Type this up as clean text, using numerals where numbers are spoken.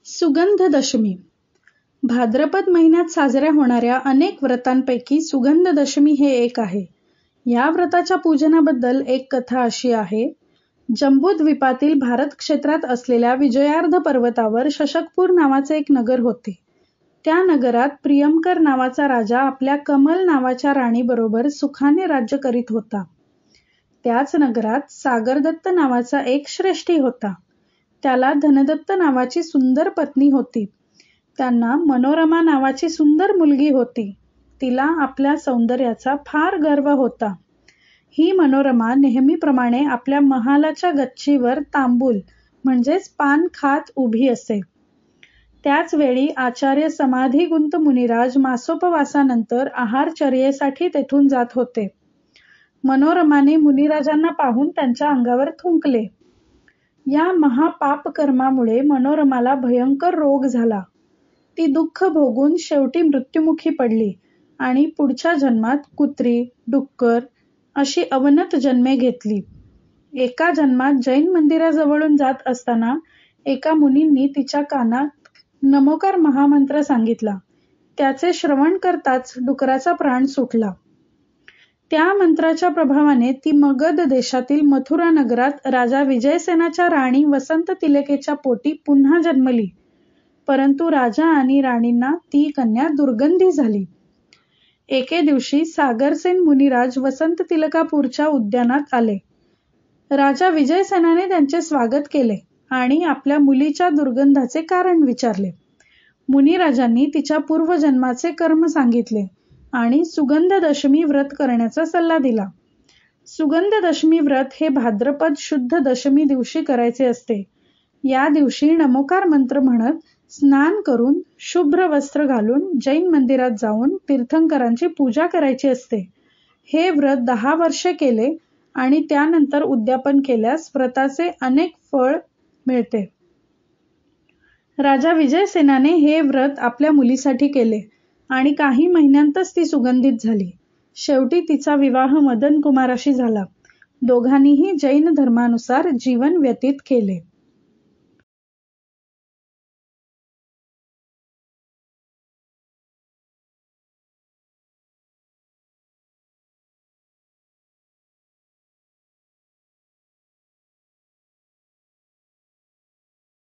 सुगंध दशमी भाद्रपद महिन्यात साजऱ्या होणाऱ्या अनेक व्रतांपैकी सुगंध दशमी हे एक आहे. या व्रताच्या पूजनाबद्दल एक कथा अशी आहे. जम्बूद्वीपातील भारत क्षेत्रात असलेल्या विजयार्ध पर्वतावर शशकपूर नावाचे एक नगर होते. त्या नगरात प्रियंकर नावाचा राजा आपल्या कमल नावाच्या राणीबरोबर सुखाने राज्य करीत होता. त्याच नगरात सागरदत्त नावाचा एक श्रेष्ठी होता. त्याला धनदत्त नावाची सुंदर पत्नी होती. त्यांना मनोरमा नावाची सुंदर मुलगी होती. तिला आपल्या सौंदर्याचा फार गर्व होता. ही मनोरमा नेहमीप्रमाणे आपल्या महालाच्या गच्चीवर तांबूल म्हणजेच पान खात उभी असे. त्याच वेळी आचार्य समाधिगुंत मुनिराज मासोपवासानंतर आहारचर्येसाठी तेथून जात होते. मनोरमाने मुनिराजांना पाहून त्यांच्या अंगावर थुंकले. या महापापकर्मामुळे मनोरमाला भयंकर रोग झाला. ती दुःख भोगून शेवटी मृत्युमुखी पडली आणि पुढच्या जन्मात कुत्री, डुक्कर अशी अवनत जन्मे घेतली. एका जन्मात जैन मंदिराजवळून जात असताना एका मुनींनी तिच्या कानात नमोकार महामंत्र सांगितला. त्याचे श्रवण करताच डुकराचा प्राण सुटला. त्या मंत्राच्या प्रभावाने ती मगध देशातील मथुरा नगरात राजा विजयसेनाच्या राणी वसंत तिलकेच्या पोटी पुन्हा जन्मली. परंतु राजा आणि राणींना ती कन्या दुर्गंधी झाली. एके दिवशी सागरसेन मुनिराज वसंत तिलकापूरच्या उद्यानात आले. राजा विजयसेनाने त्यांचे स्वागत केले आणि आपल्या मुलीच्या दुर्गंधाचे कारण विचारले. मुनिराजांनी तिच्या पूर्वजन्माचे कर्म सांगितले आणि सुगंध दशमी व्रत करण्याचा सल्ला दिला. सुगंध दशमी व्रत हे भाद्रपद शुद्ध दशमी दिवशी करायचे असते. या दिवशी नमोकार मंत्र म्हणत स्नान करून शुभ्र वस्त्र घालून जैन मंदिरात जाऊन तीर्थंकरांची पूजा करायची असते. हे व्रत 10 वर्षे केले आणि त्यानंतर उद्यापन केल्यास व्रताचे अनेक फळ मिळते. राजा विजयसेनाने हे व्रत आपल्या मुलीसाठी केले आणि काही महिन्यांतच ती सुगंधित झाली. शेवटी तिचा विवाह मदन कुमाराशी झाला. दोघांनीही जैन धर्मानुसार जीवन व्यतीत केले.